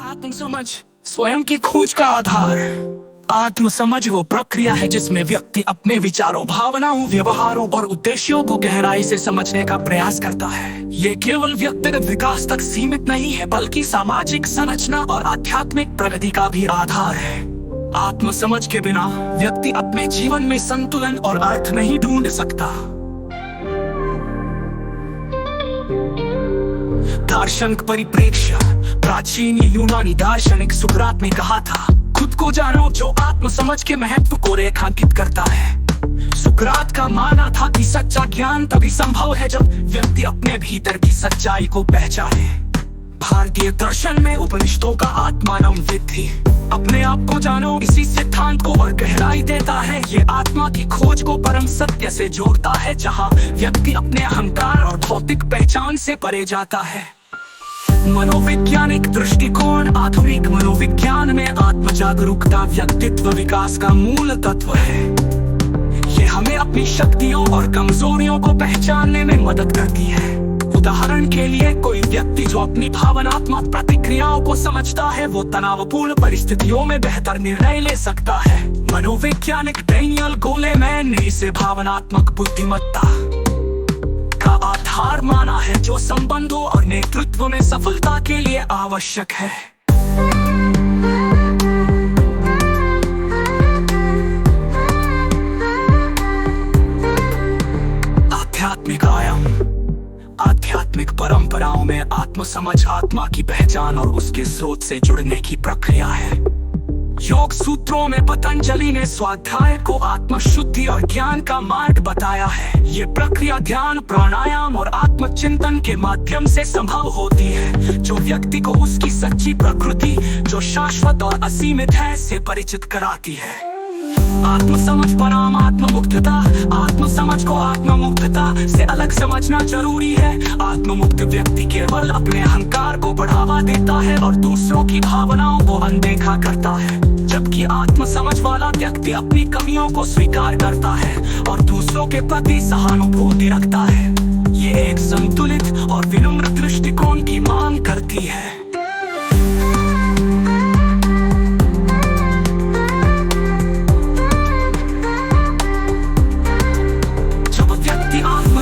आत्म समझ स्वयं की खोज का आधार। आत्म समझ वो प्रक्रिया है जिसमें व्यक्ति अपने विचारों, भावनाओं, व्यवहारों और उद्देश्यों को गहराई से समझने का प्रयास करता है। ये केवल व्यक्तिगत विकास तक सीमित नहीं है, बल्कि सामाजिक संरचना और आध्यात्मिक प्रगति का भी आधार है। आत्म समझ के बिना व्यक्ति अपने जीवन में संतुलन और अर्थ नहीं ढूंढ सकता। दार्शनिक परिप्रेक्ष्य। प्राचीन यूनानी दार्शनिक सुकरात ने कहा था, खुद को जानो, जो आत्म समझ के महत्व को रेखांकित करता है। सुकरात का मानना था कि सच्चा ज्ञान तभी संभव है जब व्यक्ति अपने भीतर की सच्चाई को पहचाने। भारतीय दर्शन में उपनिषदों का आत्मानम विद्धि, अपने आप को जानो, इसी सिद्धांत को और गहराई देता है। ये आत्मा की खोज को परम सत्य से जोड़ता है, जहाँ व्यक्ति अपने अहंकार और भौतिक पहचान से परे जाता है। मनोवैज्ञानिक दृष्टिकोण। आधुनिक मनोविज्ञान में आत्म जागरूकता व्यक्तित्व विकास का मूल तत्व है। ये हमें अपनी शक्तियों और कमजोरियों को पहचानने में मदद करती है। उदाहरण के लिए, कोई व्यक्ति जो अपनी भावनात्मक प्रतिक्रियाओं को समझता है, वो तनावपूर्ण परिस्थितियों में बेहतर निर्णय ले सकता है। मनोवैज्ञानिक डैनियल गोलेमैन ने इसे भावनात्मक बुद्धिमत्ता का आधार माना है, जो संबंधों और नेतृत्व में सफलता के लिए आवश्यक है। आध्यात्मिक आयाम। आध्यात्मिक परंपराओं में आत्म समझ आत्मा की पहचान और उसके स्रोत से जुड़ने की प्रक्रिया है। योग सूत्रों में पतंजलि ने स्वाध्याय को आत्मशुद्धि और ज्ञान का मार्ग बताया है। ये प्रक्रिया ध्यान, प्राणायाम और आत्मचिंतन के माध्यम से संभव होती है, जो व्यक्ति को उसकी सच्ची प्रकृति, जो शाश्वत और असीमित है, से परिचित कराती है। आत्म समझ परम आत्ममुक्तता। आत्म समझ को आत्ममुक्तता से अलग समझना जरूरी है। आत्ममुक्त व्यक्ति केवल अपने अहंकार को बढ़ावा देता है और दूसरों की भावनाओं को अनदेखा करता है, जबकि आत्म समझ वाला व्यक्ति अपनी कमियों को स्वीकार करता है और दूसरों के प्रति सहानुभूति रखता है। ये एक संतुलित और विनम्र दृष्टिकोण की मांग करती है।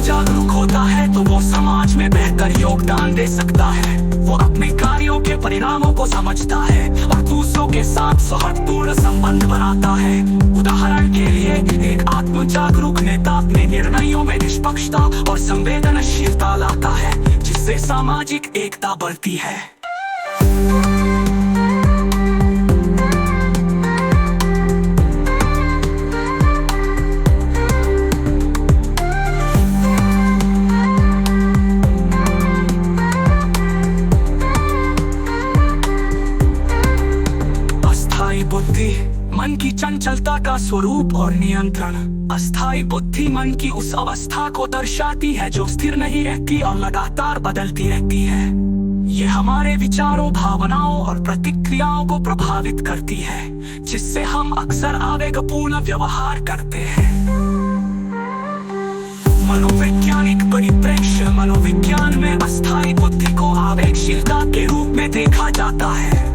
जागरूक होता है तो वो समाज में बेहतर योगदान दे सकता है। वो अपने कार्यों के परिणामों को समझता है और दूसरों के साथ सौहार्दपूर्ण संबंध बनाता है। उदाहरण के लिए, एक आत्म जागरूक नेता अपने निर्णयों में निष्पक्षता और संवेदनशीलता लाता है, जिससे सामाजिक एकता बढ़ती है। बुद्धि। मन की चंचलता का स्वरूप और नियंत्रण। अस्थायी बुद्धि मन की उस अवस्था को दर्शाती है जो स्थिर नहीं रहती और लगातार बदलती रहती है। ये हमारे विचारों, भावनाओं और प्रतिक्रियाओं को प्रभावित करती है, जिससे हम अक्सर आवेगपूर्ण व्यवहार करते हैं। मनोवैज्ञानिक परिप्रेक्ष्य। मनोविज्ञान में अस्थायी बुद्धि को आवेगशीलता के रूप में देखा जाता है।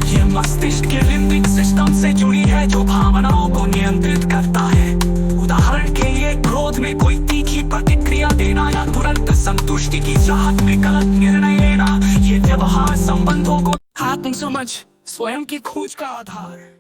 ये मस्तिष्क के लिम्बिक सिस्टम से जुड़ी है, जो भावनाओं को नियंत्रित करता है। उदाहरण के लिए, क्रोध में कोई तीखी प्रतिक्रिया देना या तुरंत संतुष्टि की चाहत में गलत निर्णय लेना, ये व्यवहार संबंधों को। आत्म समझ स्वयं की खोज का आधार।